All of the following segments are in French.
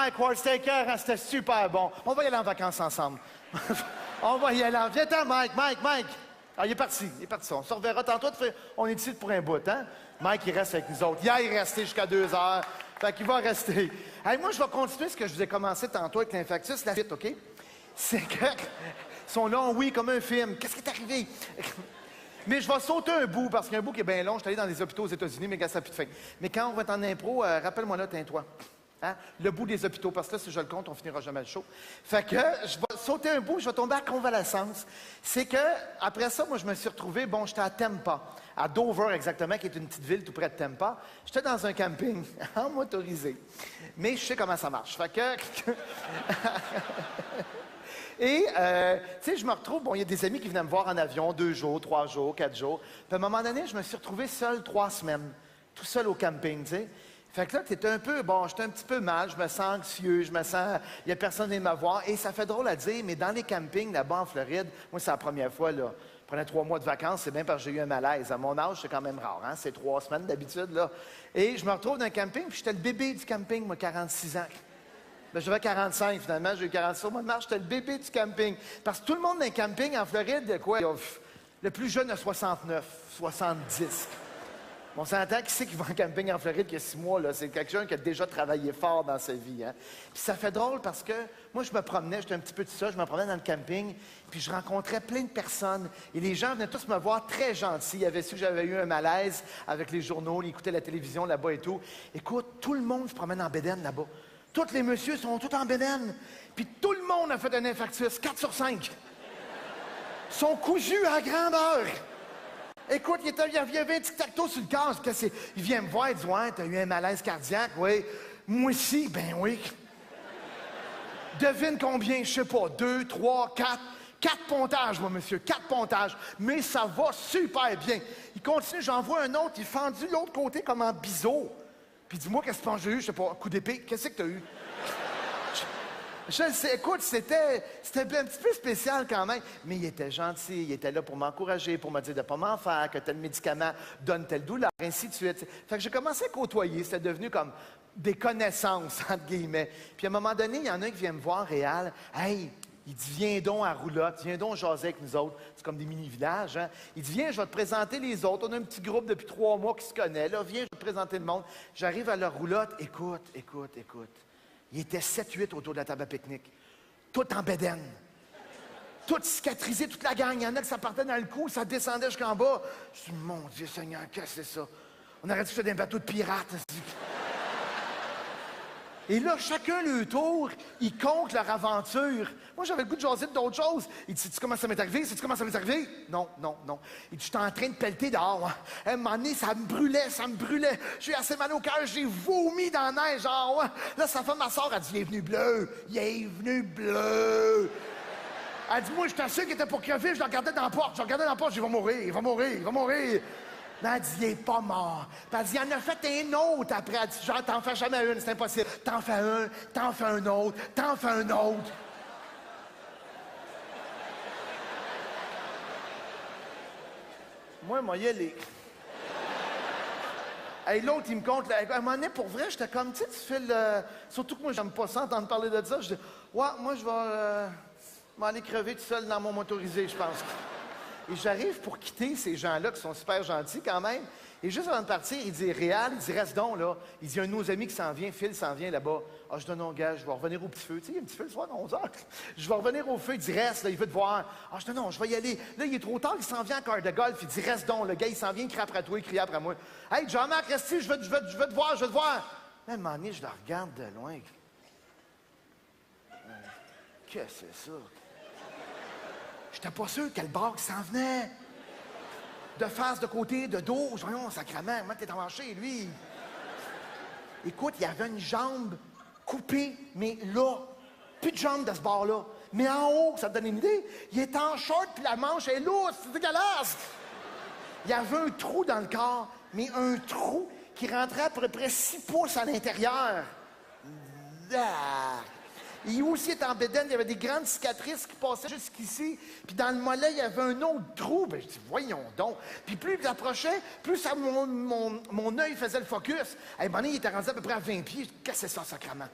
Mike Ward, c'était écœurant, c'était super bon. On va y aller en vacances ensemble. On va y aller. Viens-t'en, Mike. Ah, il est parti. On se reverra tantôt. On est ici pour un bout, hein? Mike, il reste avec nous autres. Hier, il est resté jusqu'à 2 heures. Fait qu'il va rester. Hey, moi, je vais continuer ce que je vous ai commencé tantôt avec l'infarctus, la suite, OK? C'est que... Ils sont longs, oui, comme un film. Qu'est-ce qui est arrivé? Mais je vais sauter un bout, parce qu'un bout qui est bien long. Je suis allé dans les hôpitaux aux États-Unis, mais gars, ça n'a plus de fin. Mais quand on va être en impro, rappelle-moi là, tais-toi. Hein? Le bout des hôpitaux, parce que là, si je le compte, on finira jamais le show. Fait que je vais sauter un bout, je vais tomber à convalescence. C'est que, après ça, moi, je me suis retrouvé, j'étais à Tampa, à Dover exactement, qui est une petite ville tout près de Tampa. J'étais dans un camping, en motorisé. Mais je sais comment ça marche. Fait que... Et, tu sais, je me retrouve, il y a des amis qui venaient me voir en avion 2 jours, 3 jours, 4 jours. Puis à un moment donné, je me suis retrouvé seul 3 semaines, tout seul au camping, tu sais. Fait que là, j'étais un petit peu mal, je me sens anxieux, il y a personne qui vient me voir. Et ça fait drôle à dire, mais dans les campings là-bas en Floride, moi, c'est la première fois, là, je prenais 3 mois de vacances, c'est bien parce que j'ai eu un malaise. À mon âge, c'est quand même rare, hein, c'est 3 semaines d'habitude, là. Et je me retrouve dans un camping, puis j'étais le bébé du camping, moi, 46 ans. Ben, j'avais 45, finalement, j'ai eu 46 au mois de mars, j'étais le bébé du camping. Parce que tout le monde dans les campings en Floride, quoi, le plus jeune a 69, 70. On s'entend qui c'est qui va en camping en Floride il y a 6 mois, là? C'est quelqu'un qui a déjà travaillé fort dans sa vie, hein? Puis ça fait drôle parce que moi, je me promenais, j'étais un petit peu de ça, je me promenais dans le camping, puis je rencontrais plein de personnes. Et les gens venaient tous me voir très gentils. Ils avaient su que j'avais eu un malaise avec les journaux, ils écoutaient la télévision là-bas et tout. Écoute, tout le monde se promène en bédaine là-bas. Tous les messieurs sont tous en bédaine. Puis tout le monde a fait un infarctus, 4 sur 5. Ils sont cousus à grandeur. Écoute, il y avait un tic-tac-toe sur le casque. Il vient me voir, il dit « Ouais, t'as eu un malaise cardiaque, oui. » Moi aussi, ben oui. Devine combien, je sais pas, 2, 3, 4. 4 pontages, moi, monsieur, 4 pontages. Mais ça va super bien. Il continue, j'en vois un autre, il fendu de l'autre côté comme en biseau. Puis dis-moi, qu'est-ce que j'ai eu? Je sais pas, un coup d'épée. Qu'est-ce que t'as eu? Je le sais, écoute, c'était un petit peu spécial quand même, mais il était gentil, il était là pour m'encourager, pour me dire de ne pas m'en faire, que tel médicament donne telle douleur, ainsi de suite. Fait que j'ai commencé à côtoyer, c'était devenu comme des connaissances, entre guillemets. Puis à un moment donné, il y en a un qui vient me voir, Réal, « Hey, il dit, viens donc à Roulotte, viens donc jaser avec nous autres. » C'est comme des mini-villages, hein? Il dit, viens, je vais te présenter les autres. On a un petit groupe depuis 3 mois qui se connaît, là, viens, je vais te présenter le monde. J'arrive à leur Roulotte, écoute. Il était 7-8 autour de la table à pique-nique. Tout en bédaine. Tout cicatrisé, toute la gang. Il y en a que ça partait dans le cou, ça descendait jusqu'en bas. Je dis, mon Dieu Seigneur, qu'est-ce que c'est ça? On aurait dit que c'était un bateau de pirates. Et là, chacun le tour, ils comptent leur aventure. Moi, j'avais le goût de jaser d'autres choses. Il dit, sais-tu comment ça m'est arrivé? Sais-tu comment ça m'est arrivé? Non. Il dit, j'étais en train de pelleter dehors. Hein. À un moment donné, ça me brûlait. J'ai eu assez mal au cœur, j'ai vomi dans la neige. Genre, ouais. Là, sa femme, ma soeur, elle dit, il est venu bleu. Elle dit, moi, j'étais sûr qu'il était pour crever, je le regardais dans la porte. Je dis, il va mourir. Ben, elle dit, il est pas mort. Puis elle dit, il en a fait un autre après. Elle dit, genre, t'en fais jamais une, c'est impossible. T'en fais un autre. Moi, y aller. Hey, l'autre, il me compte, là, à un moment donné, pour vrai, j'étais comme, tu sais, tu fais le... Surtout que moi, j'aime pas ça, entendre parler de ça. Je dis, ouais, moi, je vais aller crever tout seul dans mon motorisé, je pense. Et j'arrive pour quitter ces gens-là qui sont super gentils quand même. Et juste avant de partir, il dit, Réal, il dit, reste donc là. Il dit, il y a un de nos amis qui s'en vient, Phil s'en vient là-bas. Ah, je donne non, gars, je vais revenir au petit feu. Tu sais, il y a un petit feu le soir à 11 h. Je vais revenir au feu, il dit, reste, là, il veut te voir. Ah, je dis, non, je vais y aller. Là, il est trop tard, il s'en vient en quart de golf. Il dit, reste donc, le gars, il s'en vient, il crie après toi, il crie après moi. Hey, Jean-Marc, reste ici, je veux te voir. Là, à un moment donné, je le regarde de loin. Qu'est-ce que c'est ça? J'étais pas sûr quel bord qui s'en venait. De face, de côté, de dos. Je dis, non, sacrément, comment t'es enmarché, lui? Écoute, il y avait une jambe coupée, mais là, plus de jambe de ce bord-là. Mais en haut, ça te donne une idée, il est en short, puis la manche est lourde, c'est dégueulasse. Il y avait un trou dans le corps, mais un trou qui rentrait à peu près 6 pouces à l'intérieur. Ah. Il aussi était en bédaine, il y avait des grandes cicatrices qui passaient jusqu'ici. Puis dans le mollet, il y avait un autre trou. Ben, je dis, voyons donc. Puis plus j'approchais, plus ça, mon œil faisait le focus. À un moment donné, il était rendu à peu près à 20 pieds. Je dis, qu'est-ce que c'est ça, sacrement?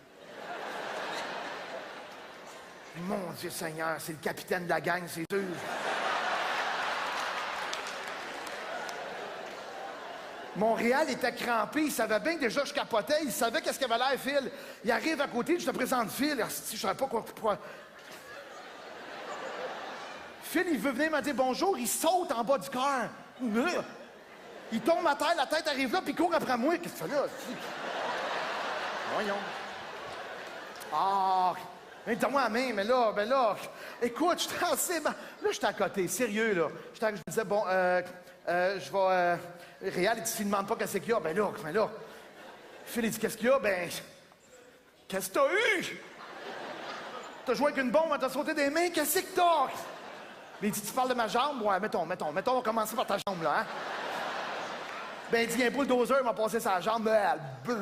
Mon Dieu Seigneur, c'est le capitaine de la gang, c'est sûr. Montréal était crampé, il savait bien que déjà je capotais, il savait qu'est-ce qu'il avait l'air, Phil. Il arrive à côté, je te présente Phil, je savais pas quoi. Phil, il veut venir me dire bonjour, il saute en bas du cœur. Il tombe à terre, la tête arrive là, puis il court après moi. Qu'est-ce que tu fais là? Voyons. Ah, mais donne-moi la main, mais là, écoute, je suis assez... Là, je suis à côté, sérieux, là. Je me disais, bon, je vais... Réal, il dit, s'il ne demande pas qu'est-ce qu'il y a, ben là. Phil, il dit, qu'est-ce qu'il y a? Ben, qu'est-ce que t'as eu? T'as joué avec une bombe, t'as sauté des mains, qu'est-ce que t'as? Mais il dit, tu parles de ma jambe? Ouais, mettons, on va commencer par ta jambe, là, hein? Ben, il dit, un bulldozer m'a passé sa jambe, tu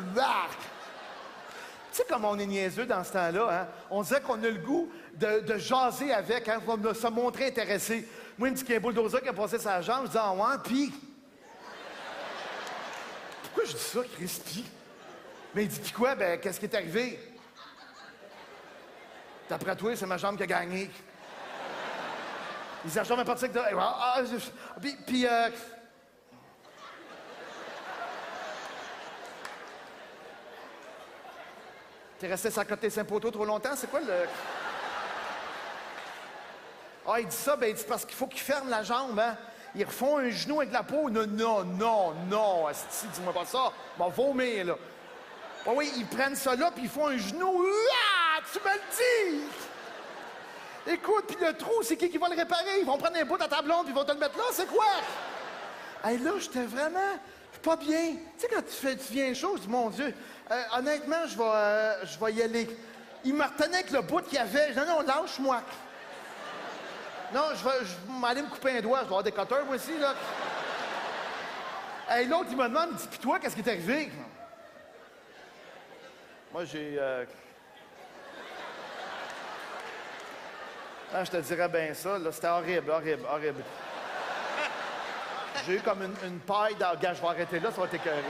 sais comment on est niaiseux dans ce temps-là, hein? On disait qu'on a le goût de jaser avec, hein? De se montrer intéressé. Moi, il me dit qu'il y a un bulldozer qui a passé sa jambe, je dis, ah ouais, pis... Pourquoi je dis ça, Crispy? Mais il dit, pis quoi? Ben, qu'est-ce qui est arrivé? D'après toi, c'est ma jambe qui a gagné. Il dit, la jambe est partie avec... Puis, t'es resté sur côté Saint-Poteau trop longtemps? C'est quoi le... Ah, il dit ça, ben il dit parce qu'il faut qu'il ferme la jambe, hein? Ils refont un genou avec de la peau. Non, asti, dis-moi pas ça. Bon, vomir, là. Ah oui, ils prennent ça là, puis ils font un genou. Ah, tu me le dis! Écoute, puis le trou, c'est qui va le réparer? Ils vont prendre un bout de ta blonde, puis ils vont te le mettre là, c'est quoi? Hey, là, j'étais vraiment pas bien. Tu sais, quand tu viens chaud, je dis, mon Dieu, honnêtement, je vais y aller. Il me retenait avec le bout qu'il y avait. Je dis, non, lâche-moi. Non, je vais aller me couper un doigt. Je dois avoir des cutters, moi aussi, là. Hey, l'autre, il me demande, il dit, pis toi, qu'est-ce qui est arrivé? Moi, j'ai... Ah, je te dirais bien ça, là. C'était horrible. J'ai eu comme une paille dans... Regarde, je vais arrêter là, ça va t'écœurer.